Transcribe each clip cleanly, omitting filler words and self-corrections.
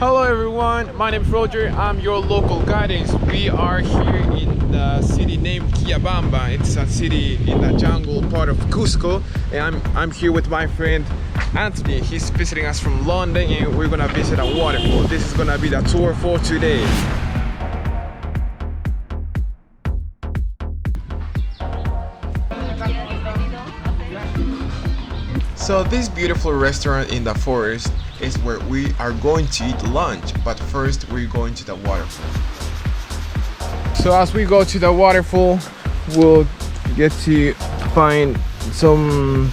Hello everyone, my name is Roger. I'm your local guidance. We are here in the city named Quillabamba. It's a city in the jungle part of Cusco, and I'm here with my friend Anthony. He's visiting us from London, and we're gonna visit a waterfall. This is gonna be the tour for today. So this beautiful restaurant in the forest is where we are going to eat lunch, but first we're going to the waterfall. So as we go to the waterfall, we'll get to find some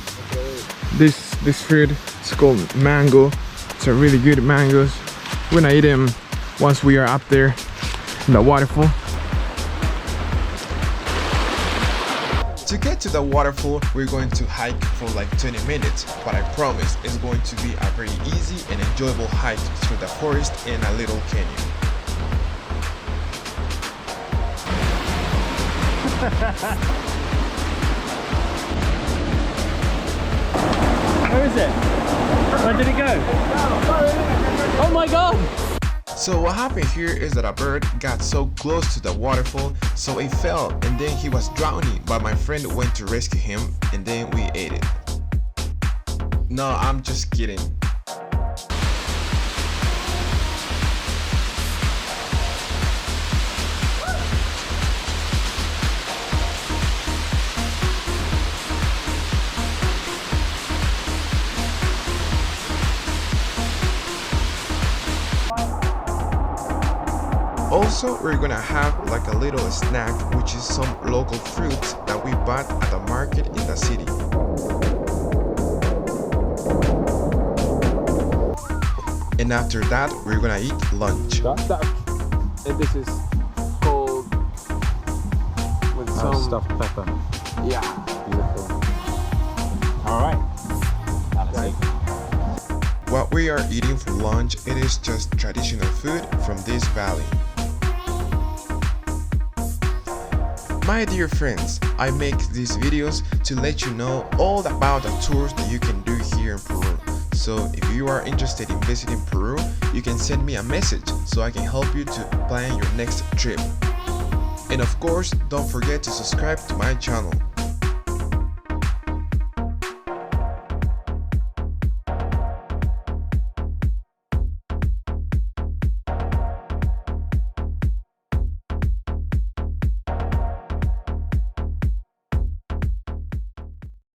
this fruit. It's called mango. It's a really good mangoes. We're gonna eat them once we are up there in the waterfall. To get to the waterfall, we're going to hike for like 20 minutes, but I promise it's going to be a very easy and enjoyable hike through the forest and a little canyon. Where is it? Where did it go? Oh my god! So what happened here is that a bird got so close to the waterfall, so it fell and then he was drowning, but my friend went to rescue him and then we ate it. No, I'm just kidding. Also, we're gonna have like a little snack, which is some local fruits that we bought at the market in the city. And after that, we're gonna eat lunch. And this is called with some Stuffed pepper. Yeah. Beautiful. Alright. What we are eating for lunch, it is just traditional food from this valley. My dear friends, I make these videos to let you know all about the tours that you can do here in Peru. So if you are interested in visiting Peru, you can send me a message so I can help you to plan your next trip. And of course, don't forget to subscribe to my channel.